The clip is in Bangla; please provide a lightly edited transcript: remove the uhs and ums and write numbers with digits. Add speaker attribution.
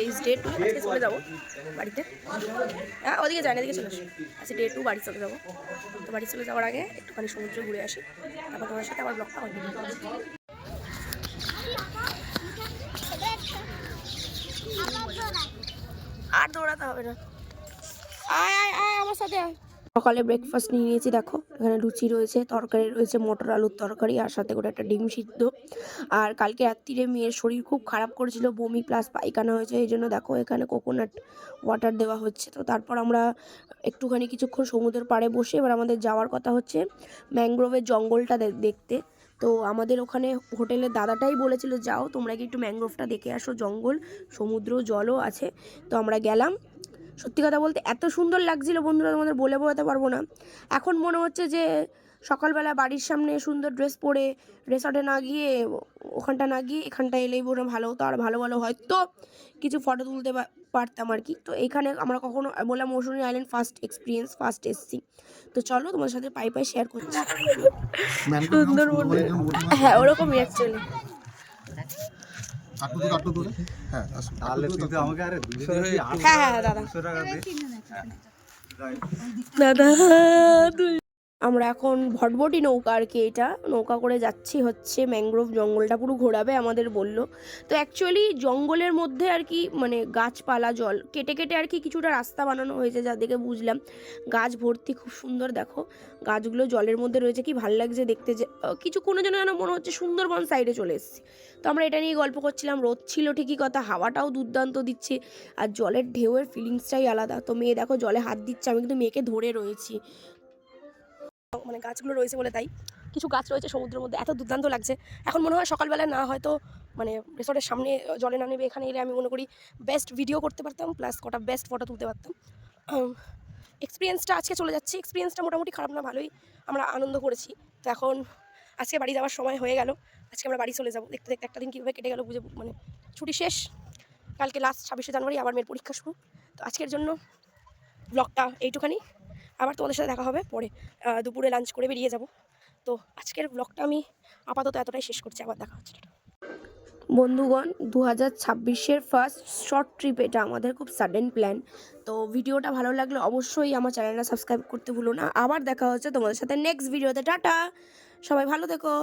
Speaker 1: Is day 2। আজকে চলে যাবো বাড়িতে। হ্যাঁ, ওদিকে যাই না, এদিকে চলে আসি। আজকে ডে 2, বাড়ি চলে যাবো। তো বাড়ি চলে যাওয়ার আগে একটুখানি সমুদ্রে ঘুরে আসি, তারপর তোমার সাথে আমার ব্লগটা কন্টিনিউ করছি। আর দৌড়াতে হবে না, আয় আয় আয় আমার সাথে আয়। সকালে ব্রেকফাস্ট নিয়ে নিয়েছি, দেখো এখানে লুচি রয়েছে, তরকারি রয়েছে, মটর আলুর তরকারি, আর সাথে করে একটা ডিম সিদ্ধ। আর কালকে রাত্রিরে মেয়ের শরীর খুব খারাপ করেছিল, বমি প্লাস পায়খানা হয়েছে, এই জন্য দেখো এখানে কোকোনাট ওয়াটার দেওয়া হচ্ছে। তো তারপর আমরা একটুখানি কিছুক্ষণ সমুদ্রের পাড়ে বসে এবার আমাদের যাওয়ার কথা হচ্ছে ম্যানগ্রোভের জঙ্গলটা দেখতে। তো আমাদের ওখানে হোটেলের দাদাটাই বলেছিল যাও তোমরা কি একটু ম্যানগ্রোভটা দেখে আসো, জঙ্গল, সমুদ্র, জলও আছে। তো আমরা গেলাম। সত্যি কথা বলতে এত সুন্দর লাগছিল বন্ধুরা, তোমাদের বলে বোঝাতে পারবো না। এখন মনে হচ্ছে যে সকালবেলা বাড়ির সামনে সুন্দর ড্রেস পরে রেসর্টে না গিয়ে, ওখানটা না গিয়ে এখানটা এলেই বলে ভালো হতো, আর ভালো ভালো হয়তো কিছু ফটো তুলতে পারতাম আর কি। তো এইখানে আমরা কখনো বললাম মৌসুমী আইল্যান্ড ফার্স্ট এক্সপিরিয়েন্স, ফার্স্ট এসছি। তো চলো তোমাদের সাথে পাই পাই শেয়ার করছি। সুন্দরবন, হ্যাঁ ওরকমই অ্যাকচুয়ালি। হ্যাঁ হ্যাঁ দাদা, দাদা আমরা এখন ভটভটি নৌকা আর কি, এটা নৌকা করে যাচ্ছি হচ্ছে ম্যানগ্রোভ জঙ্গলটা পুরো ঘোরাবে আমাদের বললো। তো অ্যাকচুয়ালি জঙ্গলের মধ্যে আর কি মানে গাছপালা, জল কেটে কেটে আর কি কিছুটা রাস্তা বানানো হয়েছে, যা দেখে বুঝলাম। গাছ ভর্তি, খুব সুন্দর দেখো গাছগুলো জলের মধ্যে রয়েছে, কি ভালো লাগছে দেখতে। যে কিছু কোনো যেন যেন মনে হচ্ছে সুন্দরবন সাইডে চলে এসেছি। তো আমরা এটা নিয়ে গল্প করছিলাম, রোদ ছিল ঠিকই কথা, হাওয়াটাও দুর্দান্ত দিচ্ছে, আর জলের ঢেউয়ের ফিলিংসটাই আলাদা। তো মেয়ে দেখো জলে হাত দিচ্ছে, আমি কিন্তু মেয়েকে ধরে রয়েছি, মানে গাছগুলো রয়েছে বলে তাই। কিছু গাছ রয়েছে সমুদ্রের মধ্যে, এত দুর্দান্ত লাগছে। এখন মনে হয় সকালবেলা না হয়তো মানে রিসর্টের সামনে জলে না নেবে, এখানে এলে আমি মনে করি বেস্ট ভিডিও করতে পারতাম, প্লাস কটা বেস্ট ফটো তুলতে পারতাম। এক্সপিরিয়েন্সটা আজকে চলে যাচ্ছে, এক্সপিরিয়েন্সটা মোটামুটি খারাপ না, ভালোই আমরা আনন্দ করেছি। তো এখন আজকে বাড়ি যাওয়ার সময় হয়ে গেল, আজকে আমরা বাড়ি চলে যাবো। দেখতে দেখতে একটা দিন কীভাবে কেটে গেল বুঝে, মানে ছুটি শেষ, কালকে লাস্ট 26শে জানুয়ারি আবার মেয়ের পরীক্ষা শুরু। তো আজকের জন্য ব্লগটা এইটুখানি, আবার তোমাদের সাথে দেখা হবে পরে, দুপুরে লাঞ্চ করে বেরিয়ে যাব। তো আজকের ব্লগটা আমি আপাতত এতটাই শেষ করছি, আবার দেখা হচ্ছে। বন্ধুগণ, 2026-এর ফার্স্ট শর্ট ট্রিপ এটা আমাদের, খুব সাডেন প্ল্যান। তো ভিডিওটা ভালো লাগলে অবশ্যই আমার চ্যানেলটা সাবস্ক্রাইব করতে ভুলো না। আবার দেখা হচ্ছে তোমাদের সাথে নেক্সট ভিডিওতে। টাটা, সবাই ভালো থেকো।